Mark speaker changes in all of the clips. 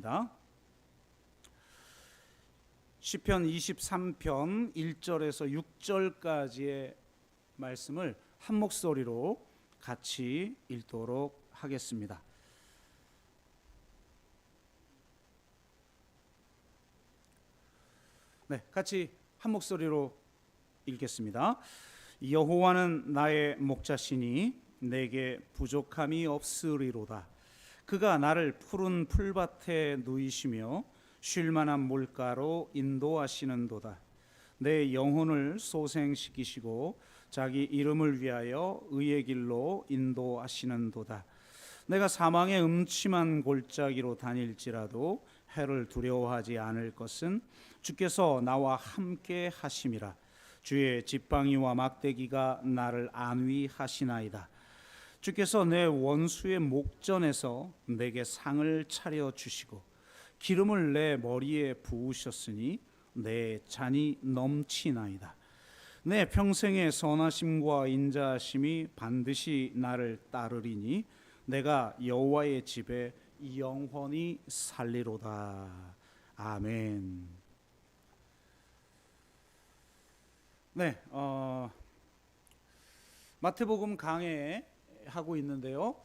Speaker 1: 읽겠습니다. 시편 23편 1절에서 6절까지의 말씀을 한 목소리로 같이 읽도록 하겠습니다. 네, 같이 한 목소리로 읽겠습니다. 여호와는 나의 목자시니 내게 부족함이 없으리로다. 그가 나를 푸른 풀밭에 누이시며 쉴 만한 물가로 인도하시는도다. 내 영혼을 소생시키시고 자기 이름을 위하여 의의 길로 인도하시는도다. 내가 사망의 음침한 골짜기로 다닐지라도 해를 두려워하지 않을 것은 주께서 나와 함께 하심이라. 주의 지팡이와 막대기가 나를 안위하시나이다. 주께서 내 원수의 목전에서 내게 상을 차려 주시고 기름을 내 머리에 부으셨으니 내 잔이 넘치나이다. 내 평생의 선하심과 인자하심이 반드시 나를 따르리니 내가 여호와의 집에 영원히 살리로다. 아멘. 네, 마태복음 강해 하고 있는데요.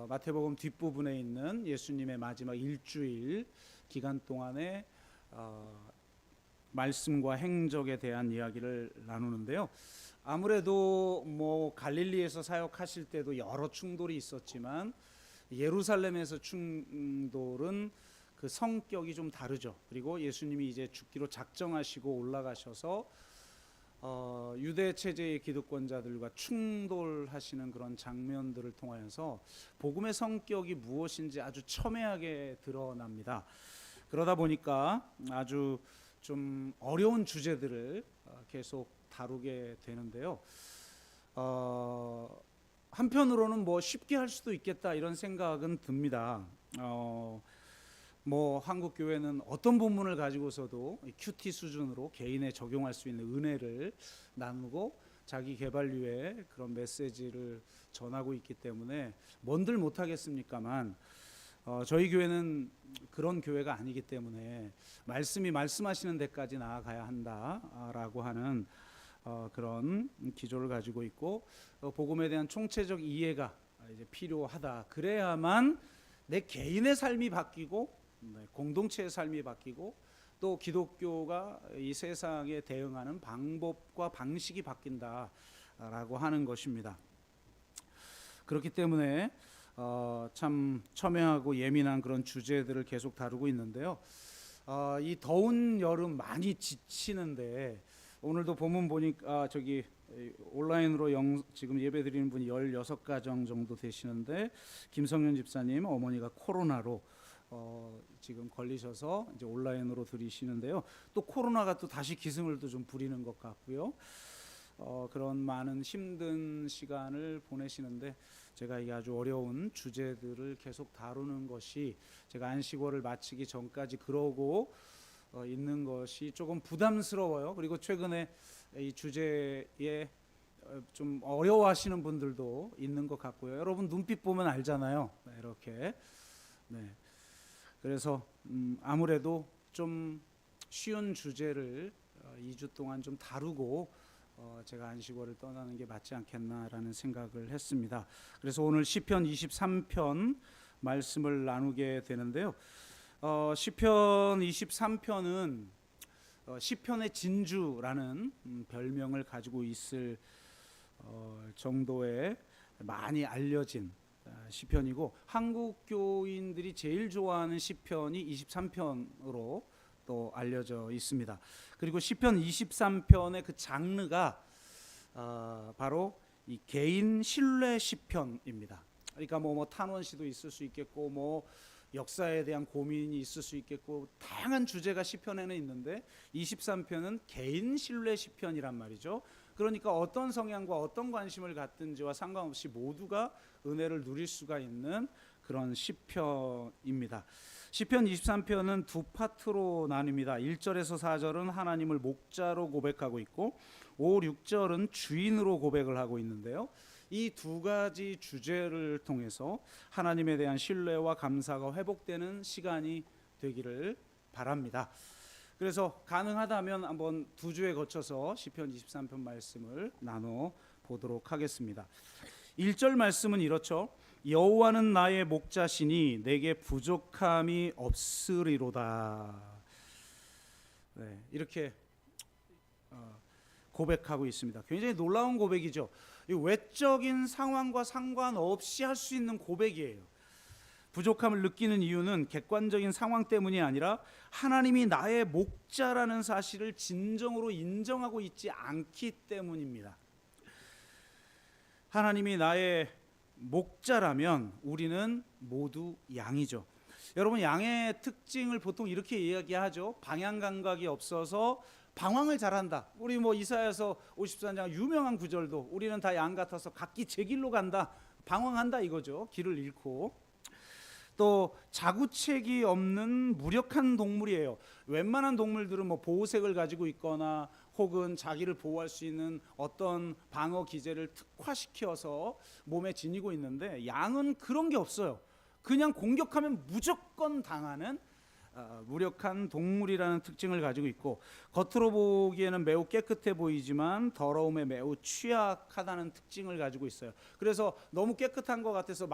Speaker 1: 마태복음 뒷부분에 있는 예수님의 마지막 일주일 기간 동안의 말씀과 행적에 대한 이야기를 나누는데요. 아무래도 갈릴리에서 사역하실 때도 여러 충돌이 있었지만 예루살렘에서 충돌은 그 성격이 좀 다르죠. 그리고 예수님이 이제 죽기로 작정하시고 올라가셔서 유대 체제의 기득권자들과 충돌하시는 그런 장면들을 통하여서 복음의 성격이 무엇인지 아주 첨예하게 드러납니다. 그러다 보니까 아주 좀 어려운 주제들을 계속 다루게 되는데요. 한편으로는 쉽게 할 수도 있겠다 이런 생각은 듭니다. 한국 교회는 어떤 본문을 가지고서도 큐티 수준으로 개인에 적용할 수 있는 은혜를 나누고 자기 개발류의 그런 메시지를 전하고 있기 때문에 뭔들 못하겠습니까만 저희 교회는 그런 교회가 아니기 때문에 말씀이 말씀하시는 데까지 나아가야 한다라고 하는 그런 기조를 가지고 있고 복음에 대한 총체적 이해가 이제 필요하다. 그래야만 내 개인의 삶이 바뀌고 공동체의 삶이 바뀌고 또 기독교가 이 세상에 대응하는 방법과 방식이 바뀐다라고 하는 것입니다. 그렇기 때문에 참 첨예하고 예민한 그런 주제들을 계속 다루고 있는데요. 이 더운 여름 많이 지치는데 오늘도 본문 보니까 온라인으로 지금 예배 드리는 분이 16가정 정도 되시는데 김성현 집사님 어머니가 코로나로 지금 걸리셔서 이제 온라인으로 드리시는데요. 또 코로나가 또 다시 기승을 또 좀 부리는 것 같고요. 그런 많은 힘든 시간을 보내시는데 제가 이 아주 어려운 주제들을 계속 다루는 것이 제가 안식월을 마치기 전까지 그러고 있는 것이 조금 부담스러워요. 그리고 최근에 이 주제에 좀 어려워하시는 분들도 있는 것 같고요. 여러분 눈빛 보면 알잖아요. 이렇게. 네. 그래서 아무래도 좀 쉬운 주제를 2주 동안 좀 다루고 제가 안식월을 떠나는 게 맞지 않겠나라는 생각을 했습니다. 그래서 오늘 시편 23편 말씀을 나누게 되는데요. 시편 23편은 시편의 진주라는 별명을 가지고 있을 정도의 많이 알려진 시편이고 한국 교인들이 제일 좋아하는 시편이 23편으로 또 알려져 있습니다. 그리고 시편 23편의 그 장르가 바로 이 개인 신뢰 시편입니다. 그러니까 탄원시도 있을 수 있겠고 역사에 대한 고민이 있을 수 있겠고 다양한 주제가 시편에는 있는데 23편은 개인 신뢰 시편이란 말이죠. 그러니까 어떤 성향과 어떤 관심을 갖든지와 상관없이 모두가 은혜를 누릴 수가 있는 그런 시편입니다. 시편 23편은 두 파트로 나뉩니다. 1절에서 4절은 하나님을 목자로 고백하고 있고 5, 6절은 주인으로 고백을 하고 있는데요. 이 두 가지 주제를 통해서 하나님에 대한 신뢰와 감사가 회복되는 시간이 되기를 바랍니다. 그래서 가능하다면 한번 두 주에 거쳐서 시편 23편 말씀을 나눠 보도록 하겠습니다. 1절 말씀은 이렇죠. 여호와는 나의 목자시니 내게 부족함이 없으리로다. 네, 이렇게 고백하고 있습니다. 굉장히 놀라운 고백이죠. 이 외적인 상황과 상관없이 할 수 있는 고백이에요. 부족함을 느끼는 이유는 객관적인 상황 때문이 아니라 하나님이 나의 목자라는 사실을 진정으로 인정하고 있지 않기 때문입니다. 하나님이 나의 목자라면 우리는 모두 양이죠. 여러분, 양의 특징을 보통 이렇게 이야기하죠. 방향 감각이 없어서 방황을 잘한다. 우리 이사야서 54장 유명한 구절도 우리는 다 양 같아서 각기 제 길로 간다. 방황한다 이거죠. 길을 잃고. 또 자구책이 없는 무력한 동물이에요. 웬만한 동물들은 보호색을 가지고 있거나 혹은 자기를 보호할 수 있는 어떤 방어 기제를 특화시켜서 몸에 지니고 있는데 양은 그런 게 없어요. 그냥 공격하면 무조건 당하는 무력한 동물이라는 특징을 가지고 있고, 겉으로 보기에는 매우 깨끗해 보이지만 더러움에 매우 취약하다는 특징을 가지고 있어요. 그래서 너무 깨끗한 것 같아서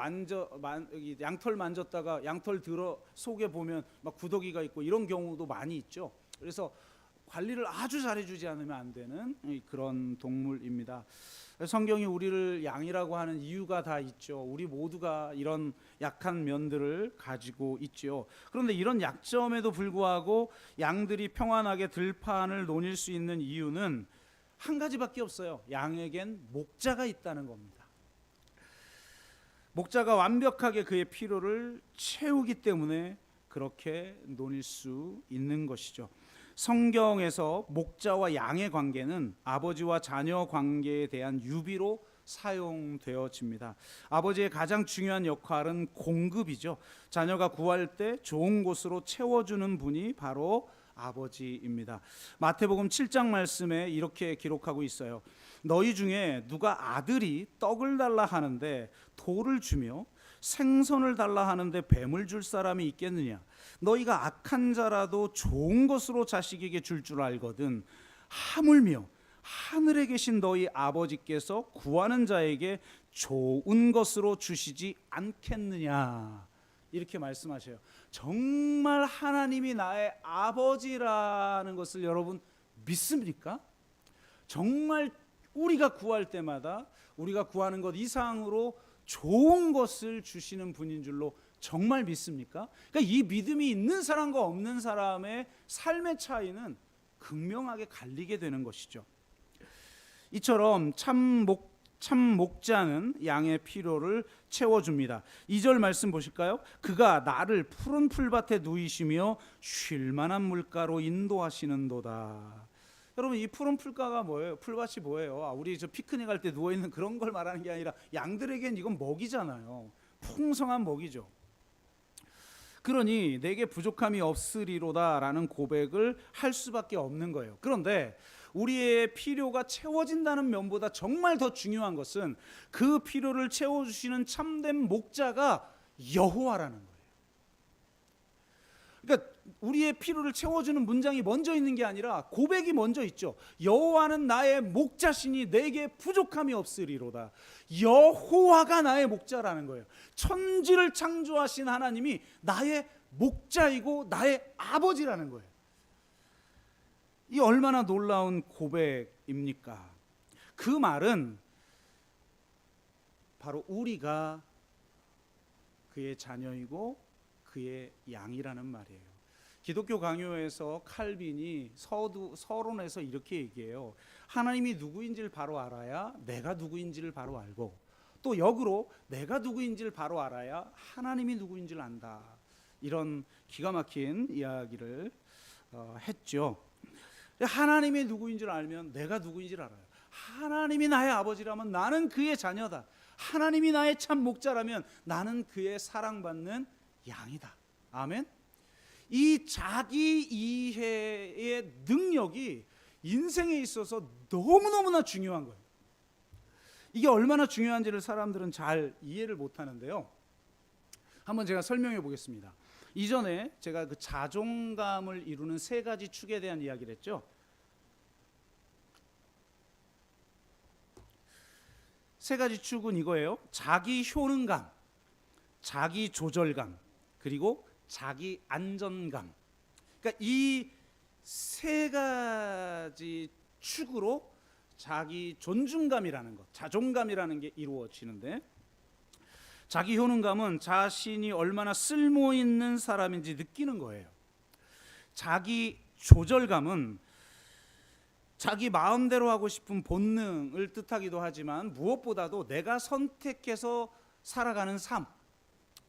Speaker 1: 양털 만졌다가 양털 들어 속에 보면 막 구더기가 있고 이런 경우도 많이 있죠. 그래서 관리를 아주 잘해주지 않으면 안 되는 그런 동물입니다. 성경이 우리를 양이라고 하는 이유가 다 있죠. 우리 모두가 이런 약한 면들을 가지고 있죠. 그런데 이런 약점에도 불구하고 양들이 평안하게 들판을 노닐 수 있는 이유는 한 가지밖에 없어요. 양에겐 목자가 있다는 겁니다. 목자가 완벽하게 그의 필요를 채우기 때문에 그렇게 노닐 수 있는 것이죠. 성경에서 목자와 양의 관계는 아버지와 자녀 관계에 대한 유비로 사용되어집니다. 아버지의 가장 중요한 역할은 공급이죠. 자녀가 구할 때 좋은 곳으로 채워주는 분이 바로 아버지입니다. 마태복음 7장 말씀에 이렇게 기록하고 있어요. 너희 중에 누가 아들이 떡을 달라 하는데 돌을 주며 생선을 달라 하는데 뱀을 줄 사람이 있겠느냐? 너희가 악한 자라도 좋은 것으로 자식에게 줄 줄 알거든 하물며 하늘에 계신 너희 아버지께서 구하는 자에게 좋은 것으로 주시지 않겠느냐? 이렇게 말씀하셔요. 정말 하나님이 나의 아버지라는 것을 여러분 믿습니까? 정말 우리가 구할 때마다 우리가 구하는 것 이상으로 좋은 것을 주시는 분인 줄로 정말 믿습니까? 그러니까 이 믿음이 있는 사람과 없는 사람의 삶의 차이는 극명하게 갈리게 되는 것이죠. 이처럼 참 목자는 양의 필요를 채워줍니다. 2절 말씀 보실까요? 그가 나를 푸른 풀밭에 누이시며 쉴만한 물가로 인도하시는도다. 여러분, 이 푸른 풀가가 뭐예요? 풀밭이 뭐예요? 우리 저 피크닉 할 때 누워있는 그런 걸 말하는 게 아니라 양들에겐 이건 먹이잖아요. 풍성한 먹이죠. 그러니 내게 부족함이 없으리로다 라는 고백을 할 수밖에 없는 거예요. 그런데 우리의 필요가 채워진다는 면보다 정말 더 중요한 것은 그 필요를 채워주시는 참된 목자가 여호와라는 거예요. 그러니까 우리의 필요를 채워주는 문장이 먼저 있는 게 아니라 고백이 먼저 있죠. 여호와는 나의 목자시니 내게 부족함이 없으리로다. 여호와가 나의 목자라는 거예요. 천지를 창조하신 하나님이 나의 목자이고 나의 아버지라는 거예요. 이 얼마나 놀라운 고백입니까? 그 말은 바로 우리가 그의 자녀이고 그의 양이라는 말이에요. 기독교 강요에서 칼빈이 서론에서 이렇게 얘기해요. 하나님이 누구인지를 바로 알아야 내가 누구인지를 바로 알고, 또 역으로 내가 누구인지를 바로 알아야 하나님이 누구인지를 안다. 이런 기가 막힌 이야기를 했죠. 하나님이 누구인지를 알면 내가 누구인지를 알아요. 하나님이 나의 아버지라면 나는 그의 자녀다. 하나님이 나의 참 목자라면 나는 그의 사랑받는 양이다. 아멘. 이 자기 이해의 능력이 인생에 있어서 너무너무나 중요한 거예요. 이게 얼마나 중요한지를 사람들은 잘 이해를 못하는데요. 한번 제가 설명해 보겠습니다. 이전에 제가 그 자존감을 이루는 세 가지 축에 대한 이야기를 했죠. 세 가지 축은 이거예요. 자기 효능감, 자기 조절감, 그리고 자기 안전감. 그러니까 이 세 가지 축으로 자기 존중감이라는 것, 자존감이라는 게 이루어지는데, 자기 효능감은 자신이 얼마나 쓸모 있는 사람인지 느끼는 거예요. 자기 조절감은 자기 마음대로 하고 싶은 본능을 뜻하기도 하지만 무엇보다도 내가 선택해서 살아가는 삶,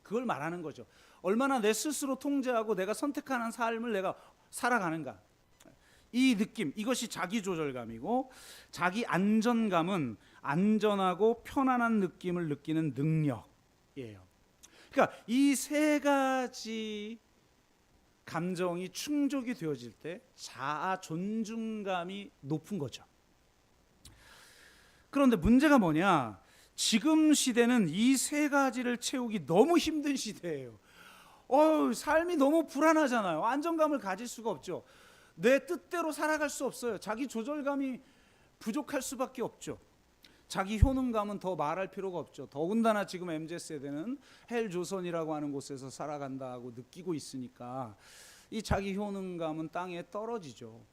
Speaker 1: 그걸 말하는 거죠. 얼마나 내 스스로 통제하고 내가 선택하는 삶을 내가 살아가는가, 이 느낌, 이것이 자기 조절감이고, 자기 안전감은 안전하고 편안한 느낌을 느끼는 능력이에요. 그러니까 이 세 가지 감정이 충족이 되어질 때 자아 존중감이 높은 거죠. 그런데 문제가 뭐냐, 지금 시대는 이 세 가지를 채우기 너무 힘든 시대예요. 삶이 너무 불안하잖아요. 안정감을 가질 수가 없죠. 내 뜻대로 살아갈 수 없어요. 자기 조절감이 부족할 수밖에 없죠. 자기 효능감은 더 말할 필요가 없죠. 더군다나 지금 MZ세대는 헬조선이라고 하는 곳에서 살아간다고 느끼고 있으니까 이 자기 효능감은 땅에 떨어지죠.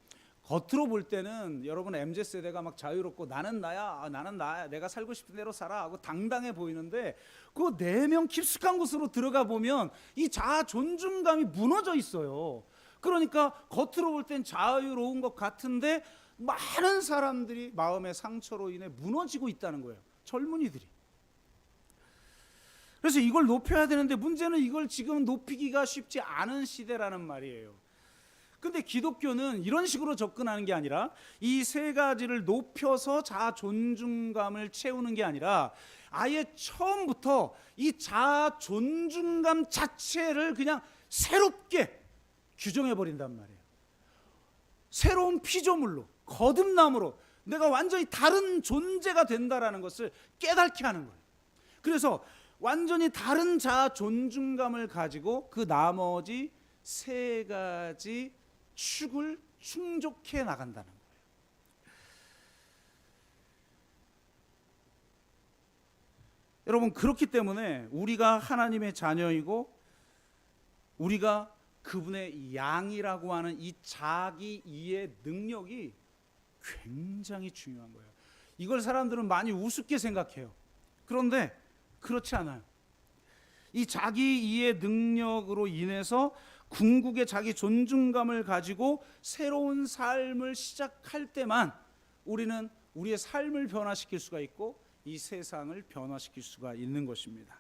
Speaker 1: 겉으로 볼 때는 여러분 MZ세대가 막 자유롭고 나는 나야, 나는 나야, 내가 살고 싶은 대로 살아 하고 당당해 보이는데, 그 내면 깊숙한 곳으로 들어가 보면 이 자아 존중감이 무너져 있어요. 그러니까 겉으로 볼 땐 자유로운 것 같은데 많은 사람들이 마음의 상처로 인해 무너지고 있다는 거예요. 젊은이들이. 그래서 이걸 높여야 되는데 문제는 이걸 지금 높이기가 쉽지 않은 시대라는 말이에요. 근데 기독교는 이런 식으로 접근하는 게 아니라 이 세 가지를 높여서 자아 존중감을 채우는 게 아니라 아예 처음부터 이 자아 존중감 자체를 그냥 새롭게 규정해 버린단 말이에요. 새로운 피조물로, 거듭남으로 내가 완전히 다른 존재가 된다라는 것을 깨닫게 하는 거예요. 그래서 완전히 다른 자아 존중감을 가지고 그 나머지 세 가지 축을 충족해 나간다는 거예요. 여러분, 그렇기 때문에 우리가 하나님의 자녀이고 우리가 그분의 양이라고 하는 이 자기 이해 능력이 굉장히 중요한 거예요. 이걸 사람들은 많이 우습게 생각해요. 그런데 그렇지 않아요. 이 자기 이해 능력으로 인해서 궁극의 자기 존중감을 가지고 새로운 삶을 시작할 때만 우리는 우리의 삶을 변화시킬 수가 있고 이 세상을 변화시킬 수가 있는 것입니다.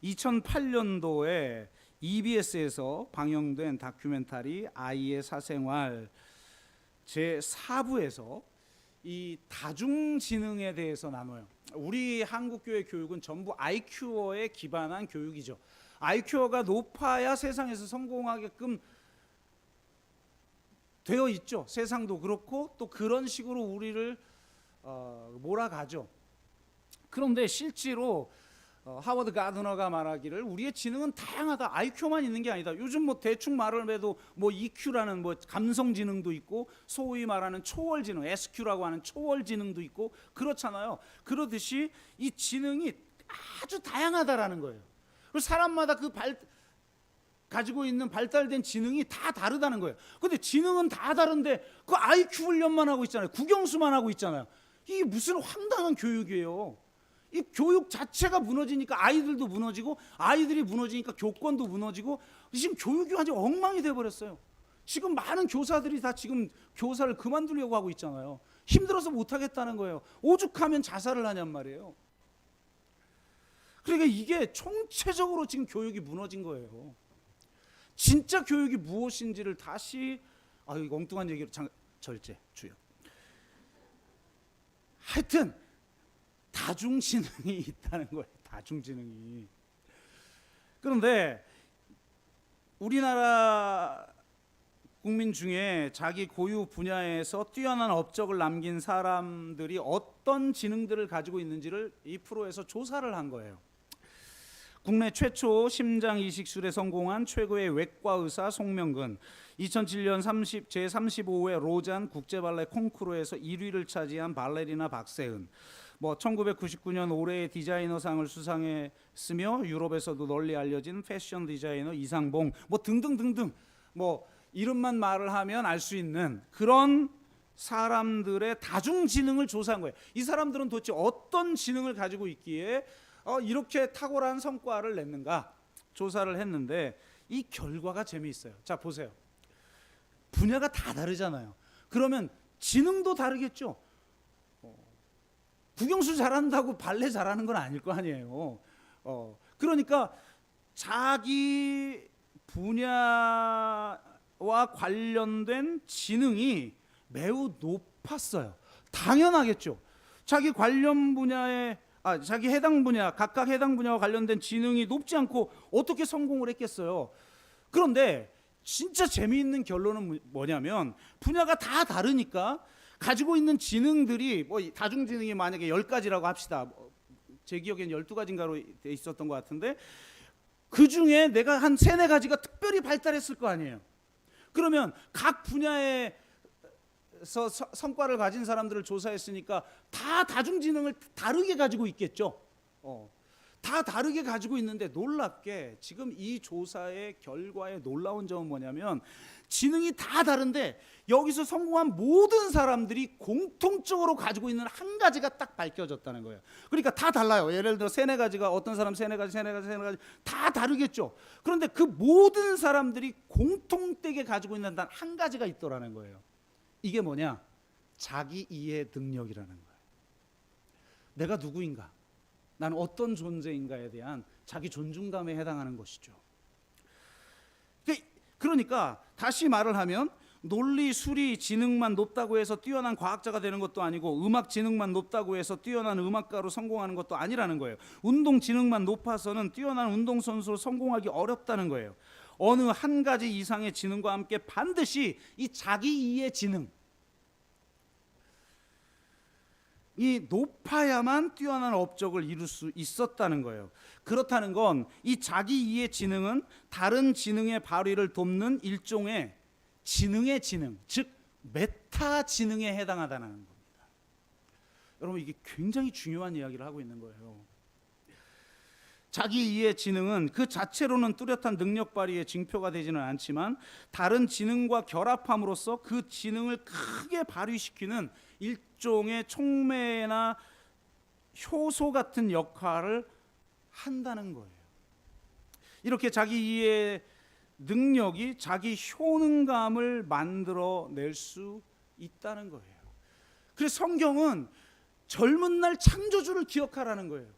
Speaker 1: 2008년도에 EBS에서 방영된 다큐멘터리 아이의 사생활 제4부에서 이 다중지능에 대해서 나눠요. 우리 한국교회 교육은 전부 IQ어에 기반한 교육이죠. IQ어가 높아야 세상에서 성공하게끔 되어 있죠. 세상도 그렇고 또 그런 식으로 우리를 몰아가죠. 그런데 실제로 하워드 가드너가 말하기를 우리의 지능은 다양하다. IQ만 있는 게 아니다. 요즘 뭐 대충 말을 해도 뭐 EQ라는 뭐 감성 지능도 있고 소위 말하는 초월 지능, SQ라고 하는 초월 지능도 있고 그렇잖아요. 그러듯이 이 지능이 아주 다양하다라는 거예요. 그리고 사람마다 가지고 있는 발달된 지능이 다 다르다는 거예요. 근데 지능은 다 다른데 그 IQ 훈련만 하고 있잖아요. 국영수만 하고 있잖아요. 이게 무슨 황당한 교육이에요. 이 교육 자체가 무너지니까 아이들도 무너지고 아이들이 무너지니까 교권도 무너지고 지금 교육이 완전 엉망이 돼버렸어요. 지금 많은 교사들이 다 지금 교사를 그만두려고 하고 있잖아요. 힘들어서 못하겠다는 거예요. 오죽하면 자살을 하냔 말이에요. 그러니까 이게 총체적으로 지금 교육이 무너진 거예요. 진짜 교육이 무엇인지를 다시 이거 엉뚱한 얘기로 절제 주요. 하여튼 다중지능이 있다는 거예요. 다중지능이. 그런데 우리나라 국민 중에 자기 고유 분야에서 뛰어난 업적을 남긴 사람들이 어떤 지능들을 가지고 있는지를 이 프로에서 조사를 한 거예요. 국내 최초 심장 이식술에 성공한 최고의 외과 의사 송명근, 2007년 제35회 로잔 국제발레 콩쿠르에서 1위를 차지한 발레리나 박세은, 1999년 올해의 디자이너상을 수상했으며 유럽에서도 널리 알려진 패션 디자이너 이상봉, 등등등등, 이름만 말을 하면 알 수 있는 그런 사람들의 다중 지능을 조사한 거예요. 이 사람들은 도대체 어떤 지능을 가지고 있기에 이렇게 탁월한 성과를 냈는가 조사를 했는데, 이 결과가 재미있어요. 자, 보세요. 분야가 다 다르잖아요. 그러면 지능도 다르겠죠. 국영수 잘한다고 발레 잘하는 건 아닐 거 아니에요. 그러니까 자기 분야와 관련된 지능이 매우 높았어요. 당연하겠죠. 자기 관련 분야에 자기 해당 분야, 각각 해당 분야와 관련된 지능이 높지 않고 어떻게 성공을 했겠어요. 그런데 진짜 재미있는 결론은 뭐냐면, 분야가 다 다르니까 가지고 있는 지능들이 다중지능이 만약에 10가지라고 합시다. 제 기억엔 12가지인가로 돼 있었던 것 같은데, 그 중에 내가 한 3-4가지가 특별히 발달했을 거 아니에요. 그러면 각 분야에 성과를 가진 사람들을 조사했으니까 다 다중지능을 다르게 가지고 있겠죠. 다 다르게 가지고 있는데, 놀랍게 지금 이 조사의 결과의 놀라운 점은 뭐냐면, 지능이 다 다른데 여기서 성공한 모든 사람들이 공통적으로 가지고 있는 한 가지가 딱 밝혀졌다는 거예요. 그러니까 다 달라요. 예를 들어 3-4가지가, 어떤 사람 3-4가지 다 다르겠죠. 그런데 그 모든 사람들이 공통되게 가지고 있는 단 한 가지가 있더라는 거예요. 이게 뭐냐? 자기 이해 능력이라는 거예요. 내가 누구인가? 나는 어떤 존재인가에 대한 자기 존중감에 해당하는 것이죠. 그러니까 다시 말을 하면, 논리, 수리, 지능만 높다고 해서 뛰어난 과학자가 되는 것도 아니고, 음악 지능만 높다고 해서 뛰어난 음악가로 성공하는 것도 아니라는 거예요. 운동 지능만 높아서는 뛰어난 운동선수로 성공하기 어렵다는 거예요. 어느 한 가지 이상의 지능과 함께 반드시 이 자기 이해 지능, 이 높아야만 뛰어난 업적을 이룰 수 있었다는 거예요. 그렇다는 건 이 자기 이해 지능은 다른 지능의 발휘를 돕는 일종의 지능의 지능, 즉 메타 지능에 해당하다는 겁니다. 여러분, 이게 굉장히 중요한 이야기를 하고 있는 거예요. 자기 이해 지능은 그 자체로는 뚜렷한 능력 발휘의 징표가 되지는 않지만, 다른 지능과 결합함으로써 그 지능을 크게 발휘시키는 일종의 촉매나 효소 같은 역할을 한다는 거예요. 이렇게 자기 이해 능력이 자기 효능감을 만들어낼 수 있다는 거예요. 그래서 성경은 젊은 날 창조주를 기억하라는 거예요.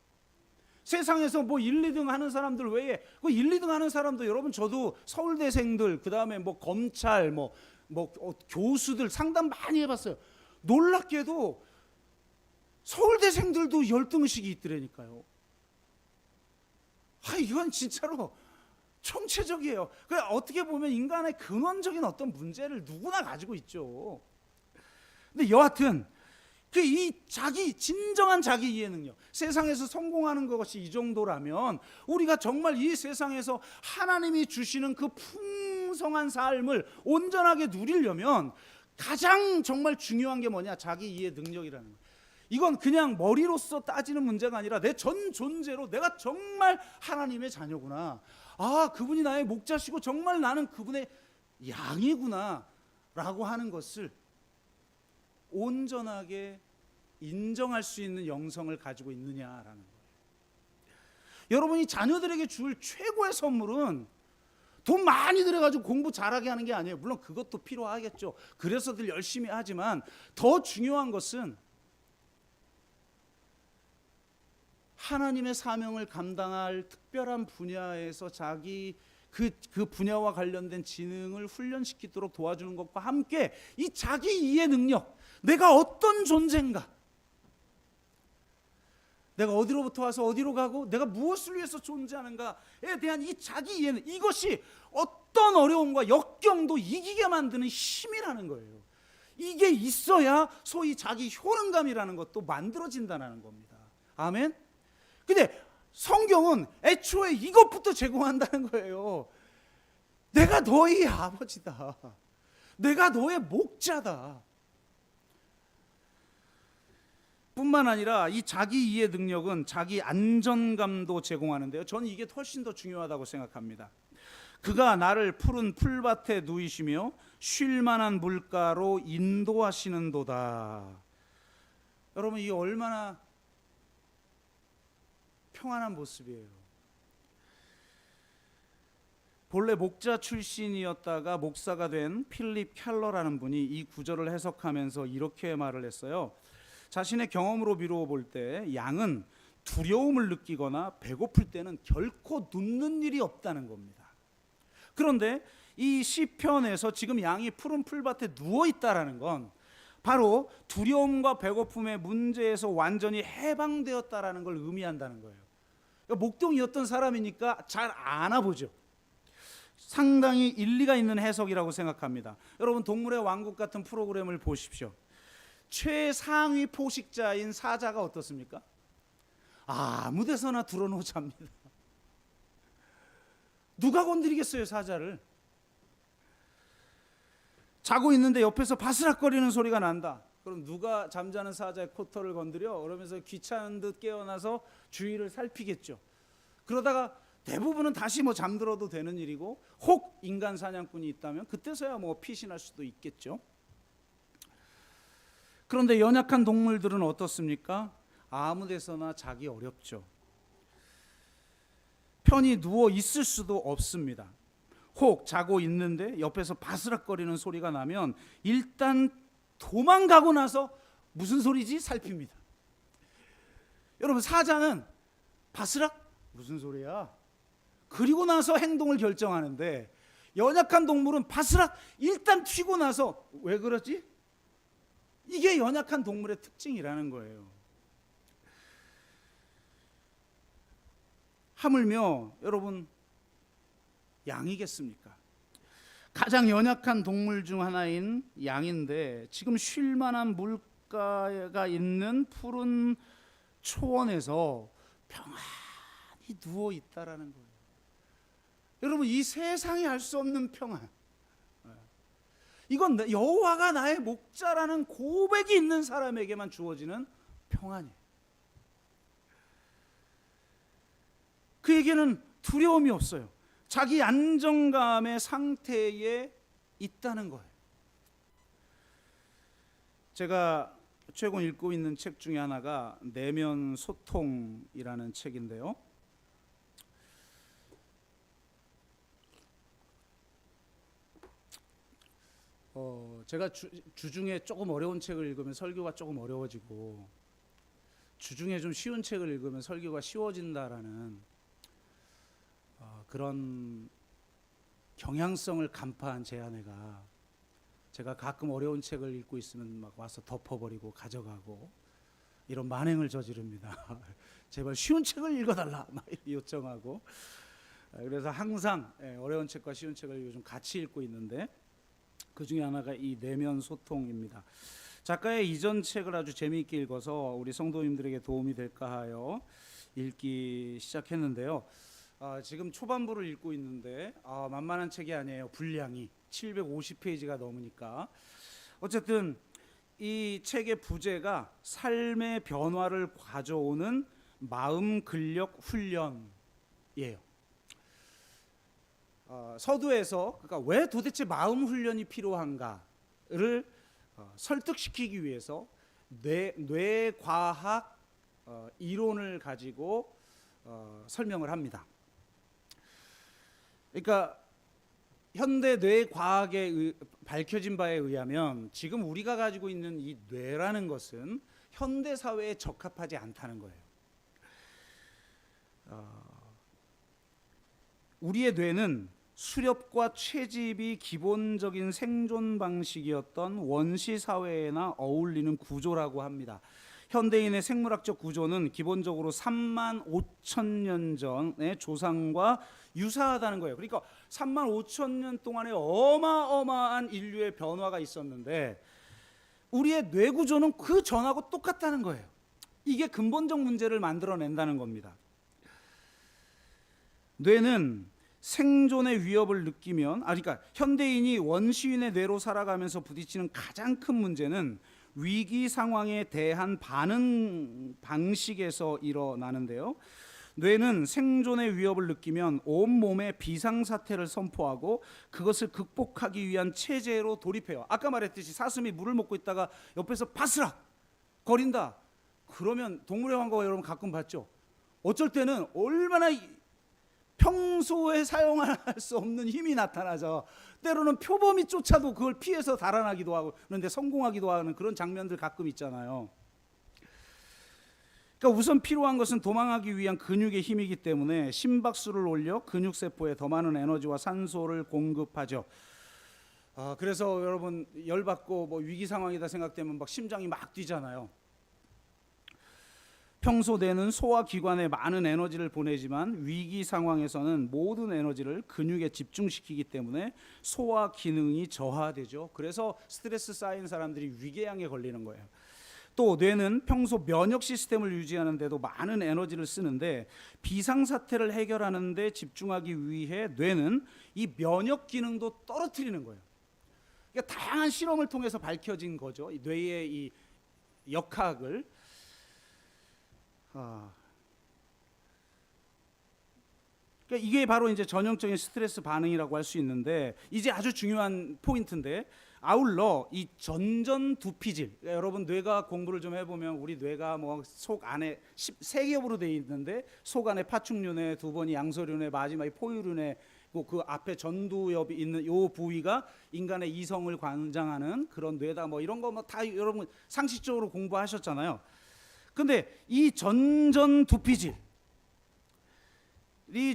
Speaker 1: 세상에서 1, 2등 하는 사람들 외에, 그 1, 2등 하는 사람도, 여러분 저도 서울대생들, 그 다음에 검찰, 교수들 상담 많이 해봤어요. 놀랍게도 서울대생들도 열등의식이 있더라니까요. 이건 진짜로 총체적이에요. 어떻게 보면 인간의 근원적인 어떤 문제를 누구나 가지고 있죠. 근데 여하튼 이 진정한 자기 이해 능력, 세상에서 성공하는 것이 이 정도라면, 우리가 정말 이 세상에서 하나님이 주시는 그 풍성한 삶을 온전하게 누리려면 가장 정말 중요한 게 뭐냐? 자기 이해 능력이라는 거예요. 이건 그냥 머리로서 따지는 문제가 아니라 내 전 존재로 내가 정말 하나님의 자녀구나, 그분이 나의 목자시고 정말 나는 그분의 양이구나 라고 하는 것을 온전하게 인정할 수 있는 영성을 가지고 있느냐라는 거예요. 여러분이 자녀들에게 줄 최고의 선물은 돈 많이 들여가지고 공부 잘하게 하는 게 아니에요. 물론 그것도 필요하겠죠. 그래서들 열심히 하지만, 더 중요한 것은 하나님의 사명을 감당할 특별한 분야에서 자기 그 분야와 관련된 지능을 훈련시키도록 도와주는 것과 함께, 이 자기 이해 능력, 내가 어떤 존재인가, 내가 어디로부터 와서 어디로 가고 내가 무엇을 위해서 존재하는가에 대한 이 자기 이해는, 이것이 어떤 어려움과 역경도 이기게 만드는 힘이라는 거예요. 이게 있어야 소위 자기 효능감이라는 것도 만들어진다는 겁니다. 아멘. 근데 성경은 애초에 이것부터 제공한다는 거예요. 내가 너희 아버지다. 내가 너의 목자다. 뿐만 아니라 이 자기 이해 능력은 자기 안전감도 제공하는데요. 저는 이게 훨씬 더 중요하다고 생각합니다. 그가 나를 푸른 풀밭에 누이시며 쉴 만한 물가로 인도하시는도다. 여러분, 이게 얼마나 평안한 모습이에요. 본래 목자 출신이었다가 목사가 된 필립 켈러라는 분이 이 구절을 해석하면서 이렇게 말을 했어요. 자신의 경험으로 미루어 볼 때 양은 두려움을 느끼거나 배고플 때는 결코 눕는 일이 없다는 겁니다. 그런데 이 시편에서 지금 양이 푸른 풀밭에 누워 있다라는 건 바로 두려움과 배고픔의 문제에서 완전히 해방되었다라는 걸 의미한다는 거예요. 그러니까 목동이었던 사람이니까 잘 아나 보죠. 상당히 일리가 있는 해석이라고 생각합니다. 여러분, 동물의 왕국 같은 프로그램을 보십시오. 최상위 포식자인 사자가 어떻습니까? 아무 데서나 들어놓고 잡니다. 누가 건드리겠어요, 사자를? 자고 있는데 옆에서 바스락거리는 소리가 난다. 그럼 누가 잠자는 사자의 코털을 건드려? 그러면서 귀찮은 듯 깨어나서 주위를 살피겠죠. 그러다가 대부분은 다시 잠들어도 되는 일이고, 혹 인간 사냥꾼이 있다면 그때서야 피신할 수도 있겠죠. 그런데 연약한 동물들은 어떻습니까? 아무 데서나 자기 어렵죠. 편히 누워 있을 수도 없습니다. 혹 자고 있는데 옆에서 바스락거리는 소리가 나면 일단 도망가고 나서 무슨 소리지? 살핍니다. 여러분, 사자는 바스락? 무슨 소리야? 그리고 나서 행동을 결정하는데, 연약한 동물은 바스락 일단 튀고 나서 왜 그러지? 이게 연약한 동물의 특징이라는 거예요. 하물며 여러분, 양이겠습니까? 가장 연약한 동물 중 하나인 양인데 지금 쉴 만한 물가가 있는 푸른 초원에서 평안히 누워 있다라는 거예요. 여러분, 이 세상이 알 수 없는 평안, 이건 여호와가 나의 목자라는 고백이 있는 사람에게만 주어지는 평안이에요. 그에게는 두려움이 없어요. 자기 안정감의 상태에 있다는 거예요. 제가 최근 읽고 있는 책 중에 하나가 내면 소통이라는 책인데요. 제가 주중에 조금 어려운 책을 읽으면 설교가 조금 어려워지고, 주중에 좀 쉬운 책을 읽으면 설교가 쉬워진다라는 그런 경향성을 간파한 제 아내가, 제가 가끔 어려운 책을 읽고 있으면 막 와서 덮어버리고 가져가고 이런 만행을 저지릅니다. 제발 쉬운 책을 읽어달라 막 요청하고. 그래서 항상 어려운 책과 쉬운 책을 요즘 같이 읽고 있는데, 그 중에 하나가 이 내면 소통입니다. 작가의 이전 책을 아주 재미있게 읽어서 우리 성도님들에게 도움이 될까 하여 읽기 시작했는데요. 지금 초반부를 읽고 있는데 만만한 책이 아니에요. 분량이 750페이지가 넘으니까. 어쨌든 이 책의 부제가 삶의 변화를 가져오는 마음 근력 훈련이에요. 서두에서 그러니까 왜 도대체 마음 훈련이 필요한가를 설득시키기 위해서 뇌과학 이론을 가지고 설명을 합니다. 그러니까 현대 뇌과학에 밝혀진 바에 의하면 지금 우리가 가지고 있는 이 뇌라는 것은 현대 사회에 적합하지 않다는 거예요. 우리의 뇌는 수렵과 채집이 기본적인 생존 방식이었던 원시 사회에나 어울리는 구조라고 합니다. 현대인의 생물학적 구조는 기본적으로 3만 5천 년 전의 조상과 유사하다는 거예요. 그러니까 3만 5천 년 동안에 어마어마한 인류의 변화가 있었는데, 우리의 뇌 구조는 그 전하고 똑같다는 거예요. 이게 근본적 문제를 만들어낸다는 겁니다. 뇌는 생존의 위협을 느끼면, 그러니까 현대인이 원시인의 뇌로 살아가면서 부딪히는 가장 큰 문제는 위기 상황에 대한 반응 방식에서 일어나는데요. 뇌는 생존의 위협을 느끼면 온몸에 비상사태를 선포하고 그것을 극복하기 위한 체제로 돌입해요. 아까 말했듯이 사슴이 물을 먹고 있다가 옆에서 바스락 거린다. 그러면 동물의 왕국을 여러분 가끔 봤죠. 어쩔 때는 얼마나 평소에 사용할 수 없는 힘이 나타나서 때로는 표범이 쫓아도 그걸 피해서 달아나기도 하고 그런데 성공하기도 하는 그런 장면들 가끔 있잖아요. 그러니까 우선 필요한 것은 도망하기 위한 근육의 힘이기 때문에 심박수를 올려 근육세포에 더 많은 에너지와 산소를 공급하죠. 그래서 여러분 열받고 뭐 위기 상황이다 생각되면 막 심장이 막 뛰잖아요. 평소 뇌는 소화기관에 많은 에너지를 보내지만 위기 상황에서는 모든 에너지를 근육에 집중시키기 때문에 소화 기능이 저하되죠. 그래서 스트레스 쌓인 사람들이 위궤양에 걸리는 거예요. 또 뇌는 평소 면역 시스템을 유지하는 데도 많은 에너지를 쓰는데 비상사태를 해결하는 데 집중하기 위해 뇌는 이 면역 기능도 떨어뜨리는 거예요. 그러니까 다양한 실험을 통해서 밝혀진 거죠. 이 뇌의 이 역학을. 그러니까 이게 바로 이제 전형적인 스트레스 반응이라고 할 수 있는데 이제 아주 중요한 포인트인데 아울러 이 전전두피질, 그러니까 여러분 뇌가 공부를 좀 해보면 우리 뇌가 뭐 속 안에 13겹으로 되어 있는데 속 안에 파충류뇌, 두 번이 양서류뇌, 마지막에 포유류뇌, 그 앞에 전두엽이 있는 요 부위가 인간의 이성을 관장하는 그런 뇌다. 뭐 이런 거 뭐 다 여러분 상식적으로 공부하셨잖아요. 근데 이 전전두피질이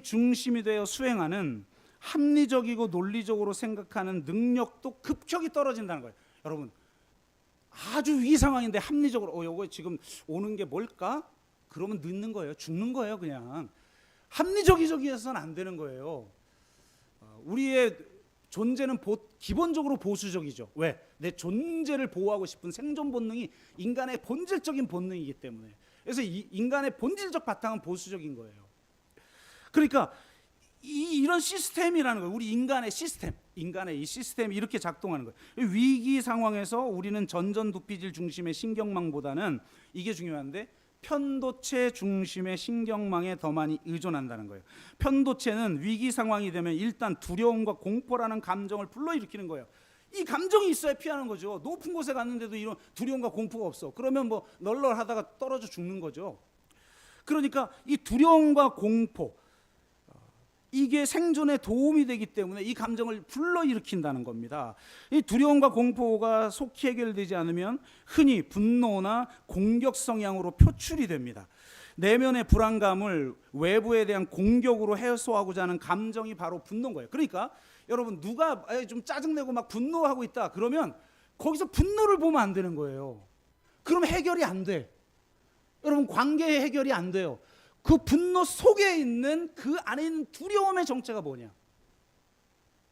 Speaker 1: 중심이 되어 수행하는 합리적이고 논리적으로 생각하는 능력도 급격히 떨어진다는 거예요. 여러분 아주 위기 상황인데 합리적으로 요거 지금 오는 게 뭘까? 그러면 늦는 거예요. 죽는 거예요. 그냥 합리적이해서는 안 되는 거예요. 우리의 존재는 기본적으로 보수적이죠. 왜? 내 존재를 보호하고 싶은 생존 본능이 인간의 본질적인 본능이기 때문에. 그래서 인간의 본질적 바탕은 보수적인 거예요. 그러니까 이런 시스템이라는 거예요. 우리 인간의 이 시스템이 이렇게 작동하는 거예요. 위기 상황에서 우리는 전전두피질 중심의 신경망보다는 이게 중요한데 편도체 중심의 신경망에 더 많이 의존한다는 거예요. 편도체는 위기 상황이 되면 일단 두려움과 공포라는 감정을 불러일으키는 거예요. 이 감정이 있어야 피하는 거죠. 높은 곳에 갔는데도 이런 두려움과 공포가 없어. 그러면 뭐 널널하다가 떨어져 죽는 거죠. 그러니까 이 두려움과 공포, 이게 생존에 도움이 되기 때문에 이 감정을 불러일으킨다는 겁니다. 이 두려움과 공포가 속히 해결되지 않으면 흔히 분노나 공격 성향으로 표출이 됩니다. 내면의 불안감을 외부에 대한 공격으로 해소하고자 하는 감정이 바로 분노인 거예요. 그러니까 여러분 누가 좀 짜증내고 막 분노하고 있다 그러면 거기서 분노를 보면 안 되는 거예요. 그럼 해결이 안 돼. 여러분 관계의 해결이 안 돼요. 그 분노 속에 있는 그 안에 있는 두려움의 정체가 뭐냐?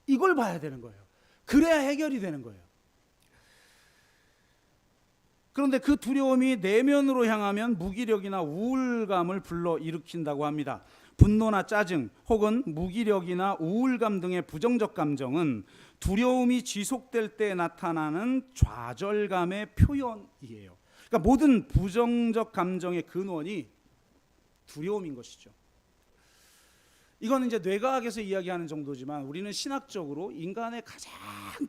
Speaker 1: 이걸 봐야 되는 거예요. 그래야 해결이 되는 거예요. 그런데 그 두려움이 내면으로 향하면 무기력이나 우울감을 불러일으킨다고 합니다. 분노나 짜증 혹은 무기력이나 우울감 등의 부정적 감정은 두려움이 지속될 때 나타나는 좌절감의 표현이에요. 그러니까 모든 부정적 감정의 근원이 두려움인 것이죠. 이건 이제 뇌과학에서 이야기하는 정도지만 우리는 신학적으로 인간의 가장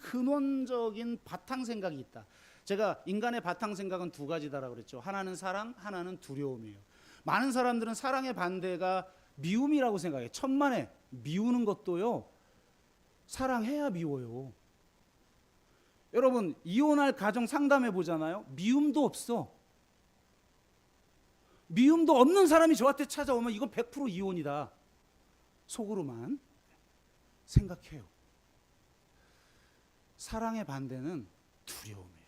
Speaker 1: 근원적인 바탕 생각이 있다. 제가 인간의 바탕 생각은 두 가지다라고 그랬죠. 하나는 사랑, 하나는 두려움이에요. 많은 사람들은 사랑의 반대가 미움이라고 생각해요. 천만에 미우는 것도요. 사랑해야 미워요. 여러분 이혼할 가정 상담해 보잖아요. 미움도 없어. 미움도 없는 사람이 저한테 찾아오면 이건 100% 이혼이다. 속으로만 생각해요. 사랑의 반대는 두려움이에요.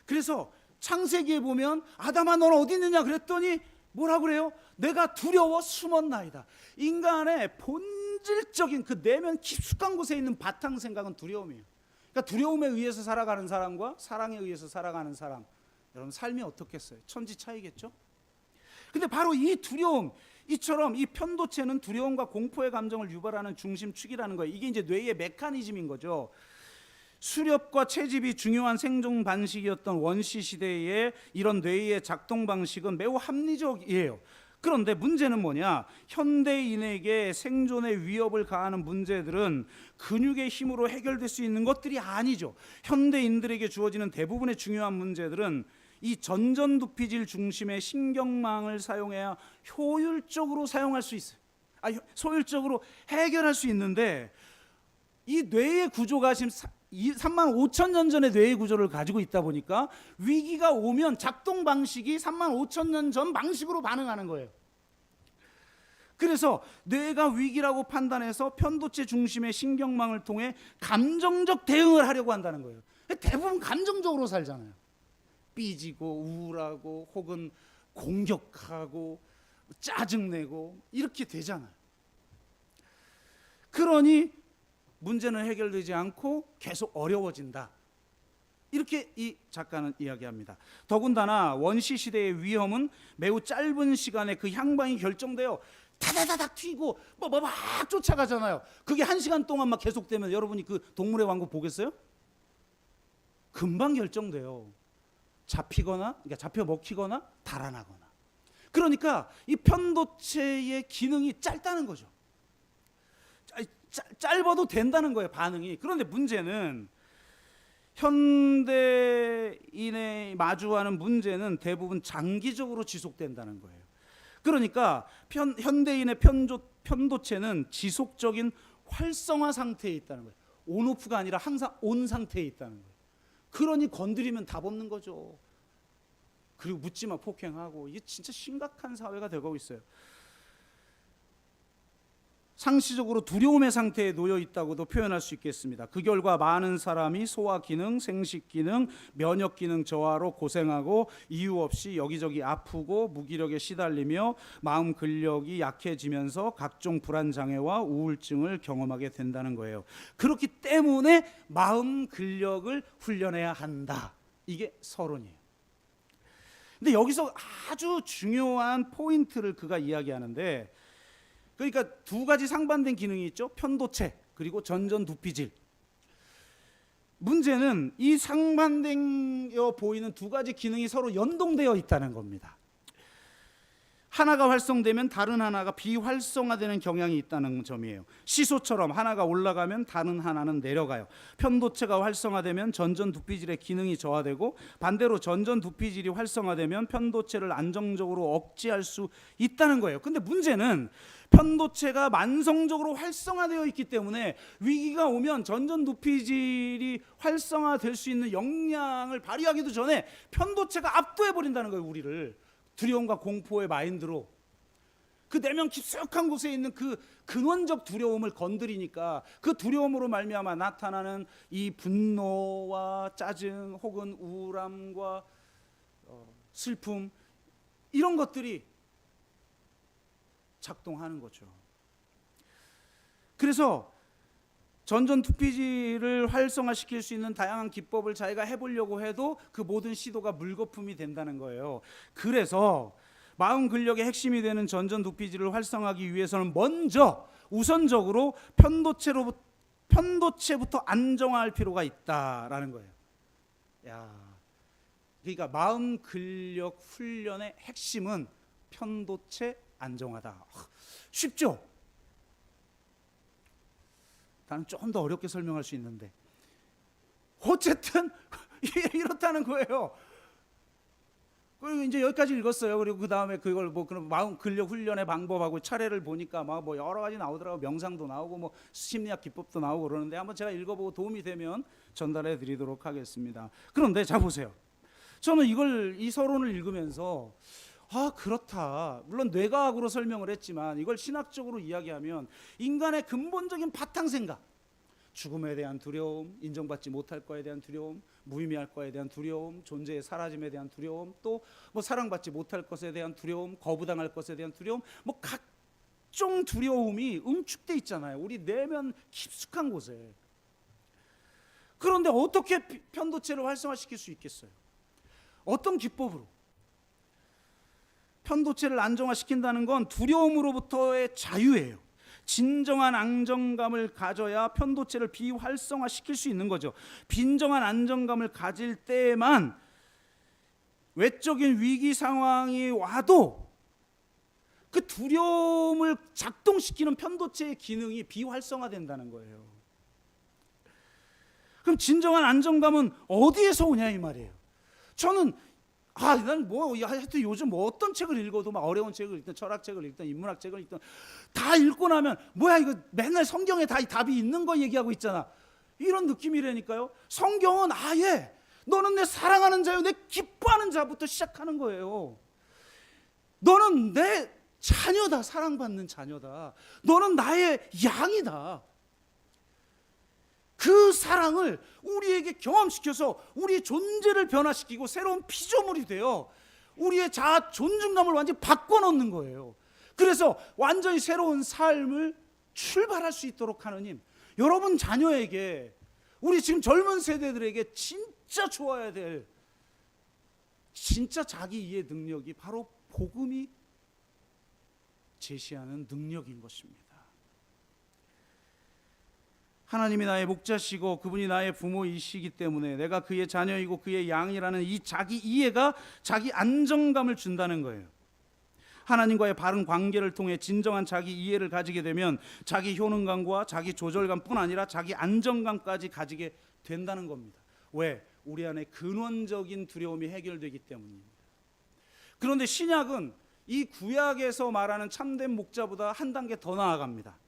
Speaker 1: 그래서 창세기에 보면 아담아 너는 어디 있느냐 그랬더니 뭐라고 그래요? 내가 두려워 숨었나이다. 인간의 본질적인 그 내면 깊숙한 곳에 있는 바탕 생각은 두려움이에요. 그러니까 두려움에 의해서 살아가는 사람과 사랑에 의해서 살아가는 사람, 여러분 삶이 어떻겠어요? 천지 차이겠죠? 근데 바로 이 두려움, 이처럼 이 편도체는 두려움과 공포의 감정을 유발하는 중심축이라는 거예요. 이게 이제 뇌의 메커니즘인 거죠. 수렵과 채집이 중요한 생존 방식이었던 원시 시대의 이런 뇌의 작동 방식은 매우 합리적이에요. 그런데 문제는 뭐냐? 현대인에게 생존의 위협을 가하는 문제들은 근육의 힘으로 해결될 수 있는 것들이 아니죠. 현대인들에게 주어지는 대부분의 중요한 문제들은 이 전전두피질 중심의 신경망을 사용해야 효율적으로 사용할 수 있어요. 효율적으로 해결할 수 있는데, 이 뇌의 구조가 지금 35,000년 전의 뇌의 구조를 가지고 있다 보니까 위기가 오면 작동 방식이 35,000년 전 방식으로 반응하는 거예요. 그래서 뇌가 위기라고 판단해서 편도체 중심의 신경망을 통해 감정적 대응을 하려고 한다는 거예요. 대부분 감정적으로 살잖아요. 삐지고 우울하고 혹은 공격하고 짜증내고 이렇게 되잖아요. 그러니 문제는 해결되지 않고 계속 어려워진다. 이렇게 이 작가는 이야기합니다. 더군다나 원시 시대의 위험은 매우 짧은 시간에 그 향방이 결정돼요. 타다다닥 튀고 막 쫓아가잖아요. 그게 1시간 동안 막 계속되면 여러분이 그 동물의 왕국 보겠어요? 금방 결정돼요. 그러니까 잡혀 먹히거나 달아나거나. 그러니까 이 편도체의 기능이 짧다는 거죠. 짧아도 된다는 거예요, 반응이. 그런데 문제는 현대인의 마주하는 문제는 대부분 장기적으로 지속된다는 거예요. 그러니까 현대인의 편도체는 지속적인 활성화 상태에 있다는 거예요. 온오프가 아니라 항상 온 상태에 있다는 거예요. 그러니 건드리면 답 없는 거죠. 그리고 묻지마 폭행하고, 이게 진짜 심각한 사회가 되고 있어요. 상시적으로 두려움의 상태에 놓여 있다고도 표현할 수 있겠습니다. 그 결과 많은 사람이 소화 기능, 생식 기능, 면역 기능 저하로 고생하고 이유 없이 여기저기 아프고 무기력에 시달리며 마음 근력이 약해지면서 각종 불안 장애와 우울증을 경험하게 된다는 거예요. 그렇기 때문에 마음 근력을 훈련해야 한다. 이게 서론이에요. 근데 여기서 아주 중요한 포인트를 그가 이야기하는데, 그러니까 두 가지 상반된 기능이 있죠. 편도체 그리고 전전두피질. 문제는 이 상반되어 보이는 두 가지 기능이 서로 연동되어 있다는 겁니다. 하나가 활성되면 다른 하나가 비활성화되는 경향이 있다는 점이에요. 시소처럼 하나가 올라가면 다른 하나는 내려가요. 편도체가 활성화되면 전전두피질의 기능이 저하되고, 반대로 전전두피질이 활성화되면 편도체를 안정적으로 억제할 수 있다는 거예요. 근데 문제는 편도체가 만성적으로 활성화되어 있기 때문에 위기가 오면 전전두피질이 활성화될 수 있는 역량을 발휘하기도 전에 편도체가 압도해 버린다는 거예요. 우리를 두려움과 공포의 마인드로 그 내면 깊숙한 곳에 있는 그 근원적 두려움을 건드리니까 그 두려움으로 말미암아 나타나는 이 분노와 짜증 혹은 우울함과 슬픔, 이런 것들이 작동하는 거죠. 그래서 전전두피질을 활성화시킬 수 있는 다양한 기법을 자기가 해보려고 해도 그 모든 시도가 물거품이 된다는 거예요. 그래서 마음 근력의 핵심이 되는 전전두피질을 활성화하기 위해서는 먼저 우선적으로 편도체부터 안정화할 필요가 있다라는 거예요. 그러니까 마음 근력 훈련의 핵심은 편도체 안정화다. 쉽죠? 나는 좀 더 어렵게 설명할 수 있는데 어쨌든 이렇다는 거예요. 그리고 이제 여기까지 읽었어요. 그리고 그 다음에 그걸 그런 마음 근력 훈련의 방법하고 차례를 보니까 여러 가지 나오더라고. 명상도 나오고 심리학 기법도 나오고 그러는데 한번 제가 읽어보고 도움이 되면 전달해 드리도록 하겠습니다. 그런데 자 보세요. 저는 이 서론을 읽으면서 그렇다. 물론 뇌과학으로 설명을 했지만 이걸 신학적으로 이야기하면 인간의 근본적인 바탕생각, 죽음에 대한 두려움, 인정받지 못할 거에 대한 두려움, 무의미할 거에 대한 두려움, 존재의 사라짐에 대한 두려움, 또 사랑받지 못할 것에 대한 두려움, 거부당할 것에 대한 두려움, 각종 두려움이 응축돼 있잖아요. 우리 내면 깊숙한 곳에. 그런데 어떻게 편도체를 활성화시킬 수 있겠어요? 어떤 기법으로? 편도체를 안정화시킨다는 건 두려움으로부터의 자유예요. 진정한 안정감을 가져야 편도체를 비활성화시킬 수 있는 거죠. 진정한 안정감을 가질 때에만 외적인 위기 상황이 와도 그 두려움을 작동시키는 편도체의 기능이 비활성화된다는 거예요. 그럼 진정한 안정감은 어디에서 오냐 이 말이에요. 저는 난 하여튼 요즘 어떤 책을 읽어도 막 어려운 책을 읽든 철학책을 읽든 인문학 책을 읽든 다 읽고 나면 뭐야 이거 맨날 성경에 다 답이 있는 거 얘기하고 있잖아. 이런 느낌이라니까요. 성경은 아예 너는 내 사랑하는 자요 내 기뻐하는 자부터 시작하는 거예요. 너는 내 자녀다. 사랑받는 자녀다. 너는 나의 양이다. 그 사랑을 우리에게 경험시켜서 우리의 존재를 변화시키고 새로운 피조물이 되어 우리의 자아 존중감을 완전히 바꿔놓는 거예요. 그래서 완전히 새로운 삶을 출발할 수 있도록 하느님, 여러분 자녀에게, 우리 지금 젊은 세대들에게 진짜 좋아야 될 진짜 자기 이해 능력이 바로 복음이 제시하는 능력인 것입니다. 하나님이 나의 목자시고 그분이 나의 부모이시기 때문에 내가 그의 자녀이고 그의 양이라는 이 자기 이해가 자기 안정감을 준다는 거예요. 하나님과의 바른 관계를 통해 진정한 자기 이해를 가지게 되면 자기 효능감과 자기 조절감뿐 아니라 자기 안정감까지 가지게 된다는 겁니다. 왜? 우리 안에 근원적인 두려움이 해결되기 때문입니다. 그런데 신약은 이 구약에서 말하는 참된 목자보다 한 단계 더 나아갑니다.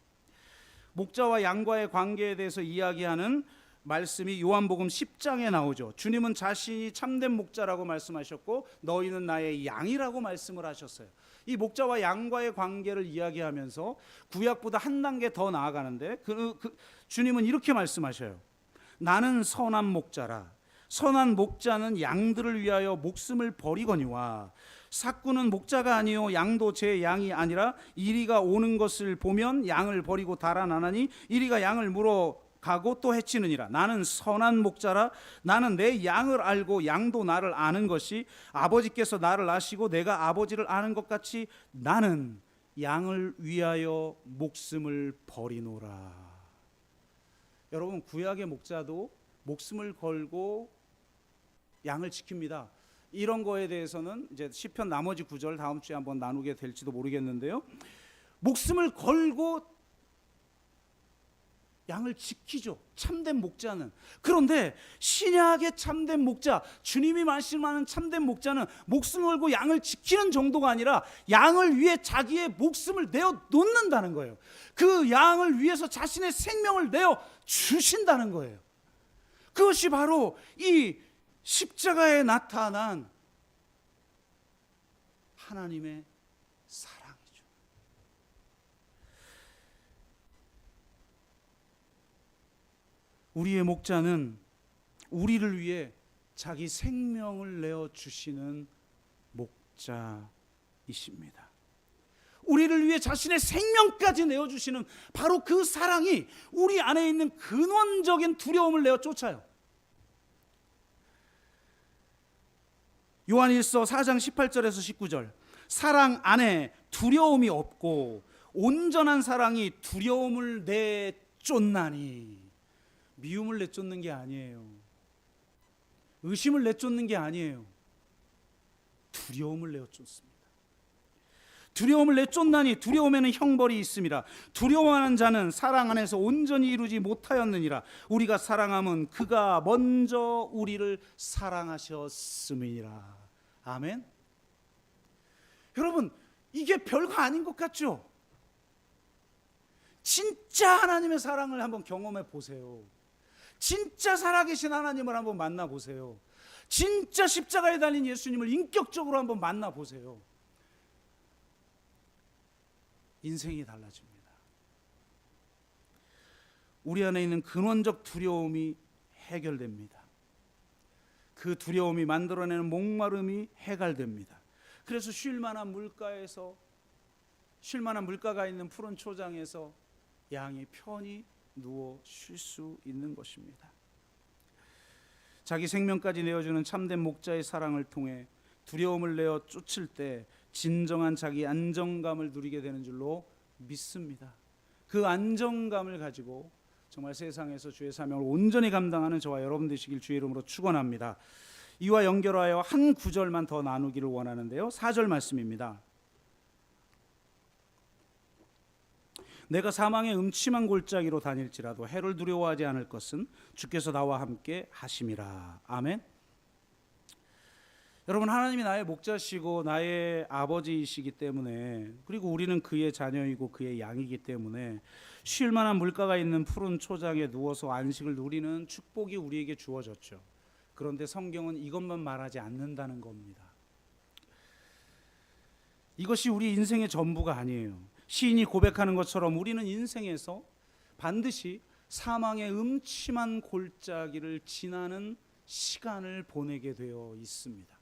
Speaker 1: 목자와 양과의 관계에 대해서 이야기하는 말씀이 요한복음 10장에 나오죠. 주님은 자신이 참된 목자라고 말씀하셨고 너희는 나의 양이라고 말씀을 하셨어요. 이 목자와 양과의 관계를 이야기하면서 구약보다 한 단계 더 나아가는데 주님은 이렇게 말씀하셔요. 나는 선한 목자라. 선한 목자는 양들을 위하여 목숨을 버리거니와 삭구는 목자가 아니요 양도 제 양이 아니라 이리가 오는 것을 보면 양을 버리고 달아나나니 이리가 양을 물어가고 또 해치느니라. 나는 선한 목자라. 나는 내 양을 알고 양도 나를 아는 것이 아버지께서 나를 아시고 내가 아버지를 아는 것 같이 나는 양을 위하여 목숨을 버리노라. 여러분, 구약의 목자도 목숨을 걸고 양을 지킵니다. 이런 거에 대해서는 이제 시편 나머지 구절 다음 주에 한번 나누게 될지도 모르겠는데요. 목숨을 걸고 양을 지키죠. 참된 목자는. 그런데 신약의 참된 목자, 주님이 말씀하는 참된 목자는 목숨을 걸고 양을 지키는 정도가 아니라 양을 위해 자기의 목숨을 내어 놓는다는 거예요. 그 양을 위해서 자신의 생명을 내어 주신다는 거예요. 그것이 바로 이 십자가에 나타난 하나님의 사랑이죠. 우리의 목자는 우리를 위해 자기 생명을 내어 주시는 목자이십니다. 우리를 위해 자신의 생명까지 내어 주시는 바로 그 사랑이 우리 안에 있는 근원적인 두려움을 내어 쫓아요. 요한일서 4장 18절에서 19절. 사랑 안에 두려움이 없고 온전한 사랑이 두려움을 내쫓나니. 미움을 내쫓는 게 아니에요. 의심을 내쫓는 게 아니에요. 두려움을 내쫓습니다. 두려움을 내쫓나니 두려움에는 형벌이 있습니다. 두려워하는 자는 사랑 안에서 온전히 이루지 못하였느니라. 우리가 사랑함은 그가 먼저 우리를 사랑하셨음이니라. 아멘. 여러분, 이게 별거 아닌 것 같죠? 진짜 하나님의 사랑을 한번 경험해 보세요. 진짜 살아계신 하나님을 한번 만나보세요. 진짜 십자가에 달린 예수님을 인격적으로 한번 만나보세요. 인생이 달라집니다. 우리 안에 있는 근원적 두려움이 해결됩니다. 그 두려움이 만들어내는 목마름이 해갈됩니다. 그래서 쉴만한 물가에서, 쉴만한 물가가 있는 푸른 초장에서 양이 편히 누워 쉴 수 있는 것입니다. 자기 생명까지 내어주는 참된 목자의 사랑을 통해 두려움을 내어 쫓을 때 진정한 자기 안정감을 누리게 되는 줄로 믿습니다. 그 안정감을 가지고 정말 세상에서 주의 사명을 온전히 감당하는 저와 여러분 되시길 주의 이름으로 축원합니다. 이와 연결하여 한 구절만 더 나누기를 원하는데요. 4절 말씀입니다. 내가 사망의 음침한 골짜기로 다닐지라도 해를 두려워하지 않을 것은 주께서 나와 함께 하심이라. 아멘. 여러분, 하나님이 나의 목자시고 나의 아버지이시기 때문에, 그리고 우리는 그의 자녀이고 그의 양이기 때문에 쉴 만한 물가가 있는 푸른 초장에 누워서 안식을 누리는 축복이 우리에게 주어졌죠. 그런데 성경은 이것만 말하지 않는다는 겁니다. 이것이 우리 인생의 전부가 아니에요. 시인이 고백하는 것처럼 우리는 인생에서 반드시 사망의 음침한 골짜기를 지나는 시간을 보내게 되어 있습니다.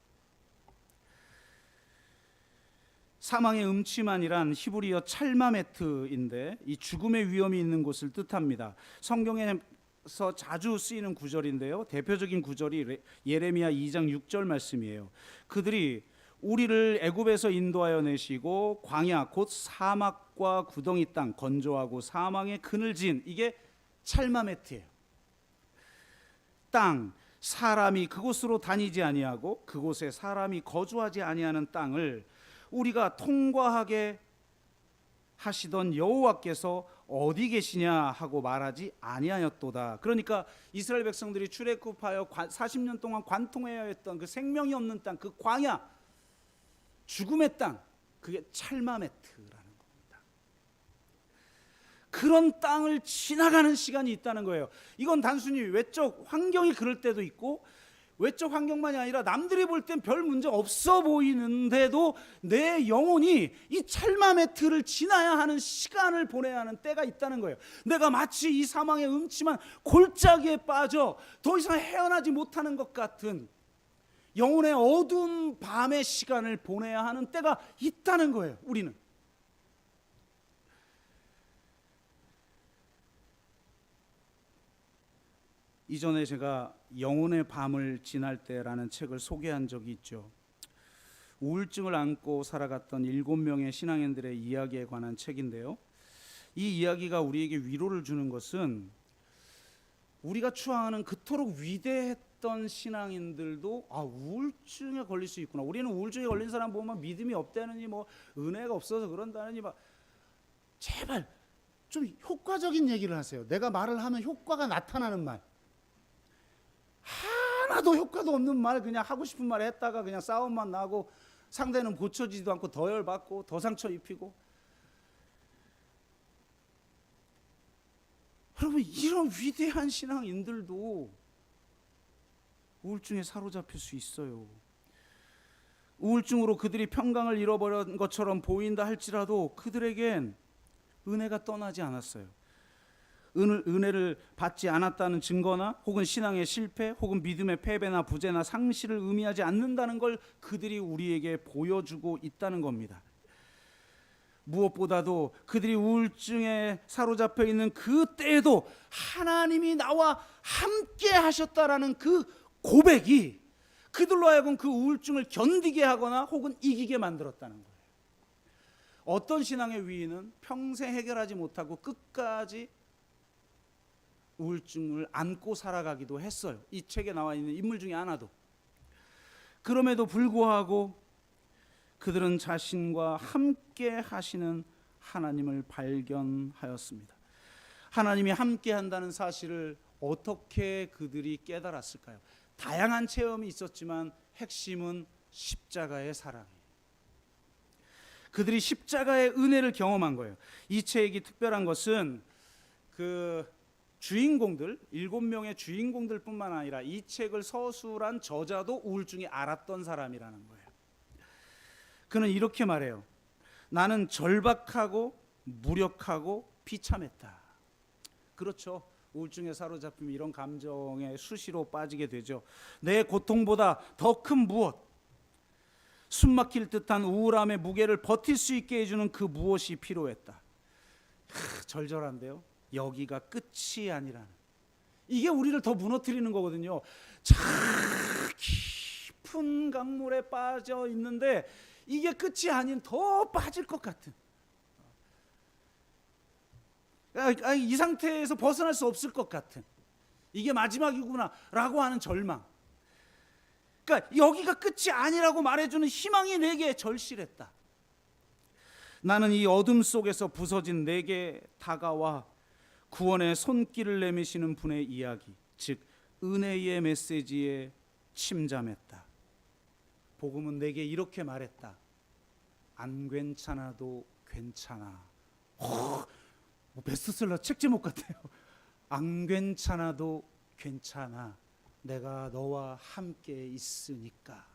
Speaker 1: 사망의 음침한이란 히브리어 찰마메트인데 이 죽음의 위험이 있는 곳을 뜻합니다. 성경에서 자주 쓰이는 구절인데요. 대표적인 구절이 예레미야 2장 6절 말씀이에요. 그들이 우리를 애굽에서 인도하여 내시고 광야 곧 사막과 구덩이 땅 건조하고 사망의 그늘진, 이게 찰마메트예요. 땅, 사람이 그곳으로 다니지 아니하고 그곳에 사람이 거주하지 아니하는 땅을 우리가 통과하게 하시던 여호와께서 어디 계시냐 하고 말하지 아니하였도다. 그러니까 이스라엘 백성들이 출애굽하여 40년 동안 관통해야 했던 그 생명이 없는 땅, 그 광야, 죽음의 땅, 그게 찰마메트라는 겁니다. 그런 땅을 지나가는 시간이 있다는 거예요. 이건 단순히 외적 환경이 그럴 때도 있고, 외적 환경만이 아니라 남들이 볼 땐 별 문제 없어 보이는데도 내 영혼이 이 찰마메트를 지나야 하는 시간을 보내야 하는 때가 있다는 거예요. 내가 마치 이 사망의 음침한 골짜기에 빠져 더 이상 헤어나지 못하는 것 같은 영혼의 어두운 밤의 시간을 보내야 하는 때가 있다는 거예요. 우리는. 이전에 제가 영혼의 밤을 지날 때라는 책을 소개한 적이 있죠. 우울증을 안고 살아갔던 7명의 신앙인들의 이야기에 관한 책인데요. 이 이야기가 우리에게 위로를 주는 것은 우리가 추앙하는 그토록 위대했던 신앙인들도 우울증에 걸릴 수 있구나. 우리는 우울증에 걸린 사람 보면 믿음이 없다느니 뭐 은혜가 없어서 그런다느니 막, 제발 좀 효과적인 얘기를 하세요. 내가 말을 하면 효과가 나타나는 말, 하나도 효과도 없는 말, 그냥 하고 싶은 말 했다가 그냥 싸움만 나고 상대는 고쳐지지도 않고 더 열받고 더 상처 입히고. 여러분, 이런 위대한 신앙인들도 우울증에 사로잡힐 수 있어요. 우울증으로 그들이 평강을 잃어버린 것처럼 보인다 할지라도 그들에겐 은혜가 떠나지 않았어요. 은혜를 받지 않았다는 증거나 혹은 신앙의 실패 혹은 믿음의 패배나 부재나 상실을 의미하지 않는다는 걸 그들이 우리에게 보여주고 있다는 겁니다. 무엇보다도 그들이 우울증에 사로잡혀 있는 그 때에도 하나님이 나와 함께 하셨다라는 그 고백이 그들로 하여금 그 우울증을 견디게 하거나 혹은 이기게 만들었다는 거예요. 어떤 신앙의 위인은 평생 해결하지 못하고 끝까지 우울증을 안고 살아가기도 했어요. 이 책에 나와 있는 인물 중에 하나도. 그럼에도 불구하고 그들은 자신과 함께 하시는 하나님을 발견하였습니다. 하나님이 함께 한다는 사실을 어떻게 그들이 깨달았을까요? 다양한 체험이 있었지만 핵심은 십자가의 사랑이에요. 그들이 십자가의 은혜를 경험한 거예요. 이 책이 특별한 것은 그 주인공들, 7명의 주인공들 뿐만 아니라 이 책을 서술한 저자도 우울증이 알았던 사람이라는 거예요. 그는 이렇게 말해요. 나는 절박하고 무력하고 비참했다. 그렇죠. 우울증에 사로잡히면 이런 감정에 수시로 빠지게 되죠. 내 고통보다 더 큰 무엇, 숨막힐 듯한 우울함의 무게를 버틸 수 있게 해주는 그 무엇이 필요했다. 절절한데요. 여기가 끝이 아니라는, 이게 우리를 더 무너뜨리는 거거든요. 자, 깊은 강물에 빠져 있는데 이게 끝이 아닌 더 빠질 것 같은, 이 상태에서 벗어날 수 없을 것 같은, 이게 마지막이구나 라고 하는 절망. 그러니까 여기가 끝이 아니라고 말해주는 희망이 내게 절실했다. 나는 이 어둠 속에서 부서진 내게 다가와 구원의 손길을 내미시는 분의 이야기, 즉 은혜의 메시지에 침잠했다. 복음은 내게 이렇게 말했다. 안 괜찮아도 괜찮아. 뭐 베스트셀러 책 제목 같아요. 안 괜찮아도 괜찮아. 내가 너와 함께 있으니까.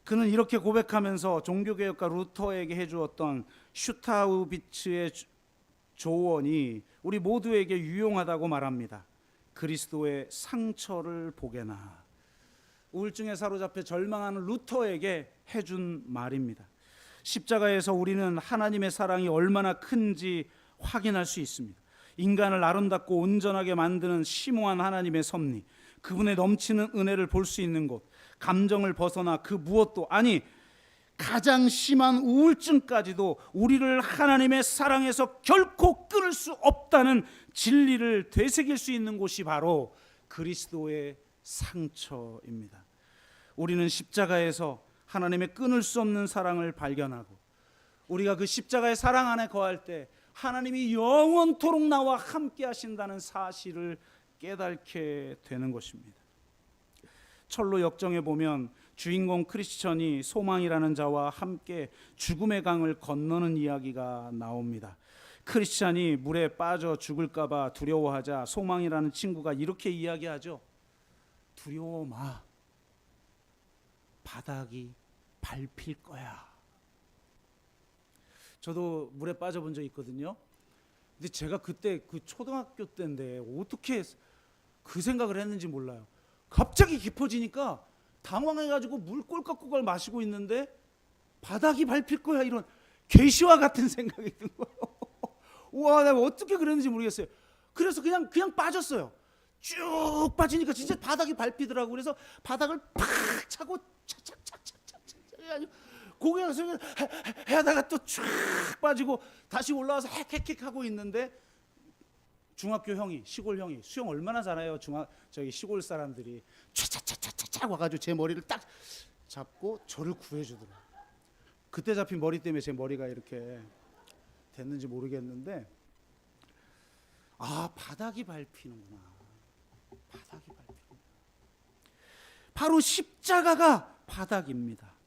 Speaker 1: 그는 이렇게 고백하면서 종교개혁가 루터에게 해주었던 슈타우비츠의 조언이 우리 모두에게 유용하다고 말합니다. 그리스도의 상처를 보게나. 우울증에 사로잡혀 절망하는 루터에게 해준 말입니다. 십자가에서 우리는 하나님의 사랑이 얼마나 큰지 확인할 수 있습니다. 인간을 아름답고 온전하게 만드는 심오한 하나님의 섭리, 그분의 넘치는 은혜를 볼 수 있는 곳, 감정을 벗어나 그 무엇도, 아니 가장 심한 우울증까지도 우리를 하나님의 사랑에서 결코 끊을 수 없다는 진리를 되새길 수 있는 곳이 바로 그리스도의 상처입니다. 우리는 십자가에서 하나님의 끊을 수 없는 사랑을 발견하고, 우리가 그 십자가의 사랑 안에 거할 때 하나님이 영원토록 나와 함께 하신다는 사실을 깨닫게 되는 것입니다. 철로 역정에 보면 주인공 크리스천이 소망이라는 자와 함께 죽음의 강을 건너는 이야기가 나옵니다. 크리스천이 물에 빠져 죽을까 봐 두려워하자 소망이라는 친구가 이렇게 이야기하죠. 두려워 마. 바닥이 밟힐 거야. 저도 물에 빠져본 적 있거든요. 근데 제가 그때 그 초등학교 때인데 어떻게 그 생각을 했는지 몰라요. 갑자기 깊어지니까 당황해가지고 물 꼴깍꼴깍 마시고 있는데 바닥이 밟힐 거야, 이런 계시와 같은 생각이 든 거예요. 와, 내가 어떻게 그랬는지 모르겠어요. 그래서 그냥 빠졌어요. 쭉 빠지니까 진짜 바닥이 밟히더라고. 그래서 바닥을 팍 차고 착착착착착착 해가지고 고개에서 하다가 또 쫙 빠지고 다시 올라와서 헥헥헥 하고 있는데, 중학교 형이, 시골 형이 수영 얼마나 잘해요. 저기 시골 사람들이 차차차차차 와가지고 제 머리를 딱 잡고 저를 구해주더라고요. 그때 잡힌 머리 때문에 제 머리가 이렇게 됐는지 모르겠는데, 아, 바닥이 밟히는구나. 바닥이 밟히는구나. 바로 십자가가 바닥입니다.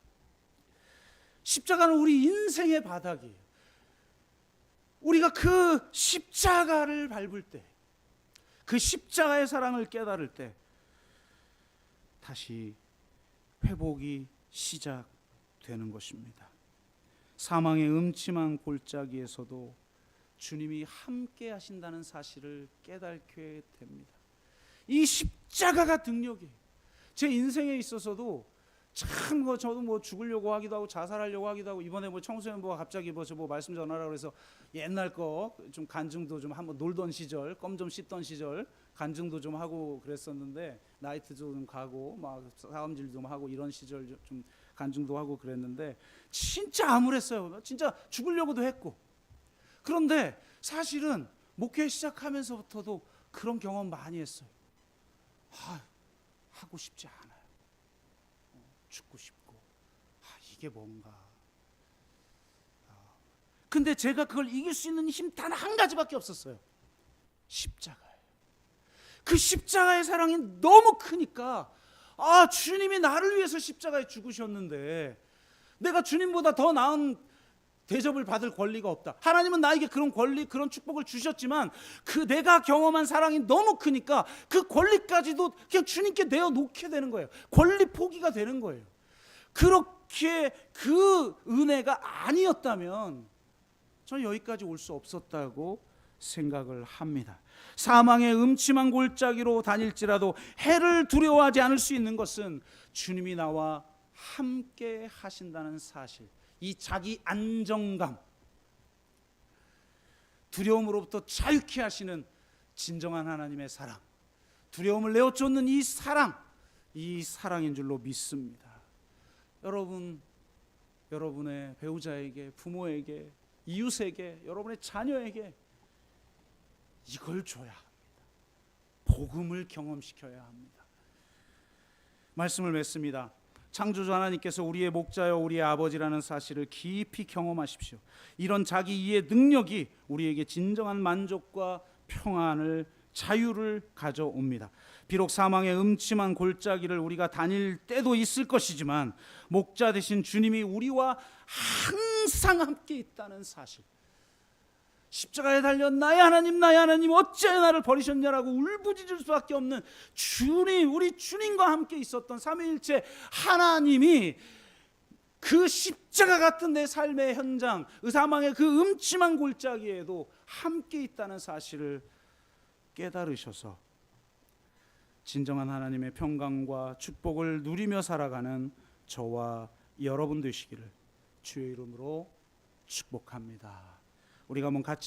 Speaker 1: 십자가는 우리 인생의 바닥이에요. 우리가 그 십자가를 밟을 때, 그 십자가의 사랑을 깨달을 때 다시 회복이 시작되는 것입니다. 사망의 음침한 골짜기에서도 주님이 함께 하신다는 사실을 깨닫게 됩니다. 이 십자가가 능력이에요. 제 인생에 있어서도 참 저도 죽으려고 하기도 하고 자살하려고 하기도 하고, 이번에 청소년부가 갑자기 저 말씀 전하라고 해서 옛날 거 좀 간증도 좀 한번, 놀던 시절, 껌 좀 씹던 시절 간증도 좀 하고 그랬었는데, 나이트 좀 가고 막 사음질 좀 하고 이런 시절 좀 간증도 하고 그랬는데 진짜 암울했어요. 진짜 죽으려고도 했고. 그런데 사실은 목회 시작하면서부터도 그런 경험 많이 했어요. 하고 싶지 않아요. 죽고 싶고, 이게 뭔가. 근데 제가 그걸 이길 수 있는 힘 단 한 가지밖에 없었어요. 십자가예요. 그 십자가의 사랑이 너무 크니까, 주님이 나를 위해서 십자가에 죽으셨는데 내가 주님보다 더 나은 대접을 받을 권리가 없다. 하나님은 나에게 그런 권리, 그런 축복을 주셨지만 그 내가 경험한 사랑이 너무 크니까 그 권리까지도 그냥 주님께 내어놓게 되는 거예요. 권리 포기가 되는 거예요. 그렇게 그 은혜가 아니었다면 저는 여기까지 올 수 없었다고 생각을 합니다. 사망의 음침한 골짜기로 다닐지라도 해를 두려워하지 않을 수 있는 것은 주님이 나와 함께 하신다는 사실, 이 자기 안정감. 두려움으로부터 자유케 하시는 진정한 하나님의 사랑, 두려움을 내어쫓는 이 사랑, 이 사랑인 줄로 믿습니다. 여러분, 여러분의 배우자에게, 부모에게, 이웃에게, 여러분의 자녀에게 이걸 줘야 합니다. 복음을 경험시켜야 합니다. 말씀을 맺습니다. 창조주 하나님께서 우리의 목자여 우리의 아버지라는 사실을 깊이 경험하십시오. 이런 자기 이해 능력이 우리에게 진정한 만족과 평안을, 자유를 가져옵니다. 비록 사망의 음침한 골짜기를 우리가 다닐 때도 있을 것이지만 목자 되신 주님이 우리와 항상 함께 있다는 사실, 십자가에 달려 나의 하나님 어찌하여 나를 버리셨냐라고 울부짖을 수밖에 없는 주님, 우리 주님과 함께 있었던 삼위일체 하나님이 그 십자가 같은 내 삶의 현장, 사망의 그 음침한 골짜기에도 함께 있다는 사실을 깨달으셔서 진정한 하나님의 평강과 축복을 누리며 살아가는 저와 여러분 되시기를 주의 이름으로 축복합니다. 우리가 한번 같이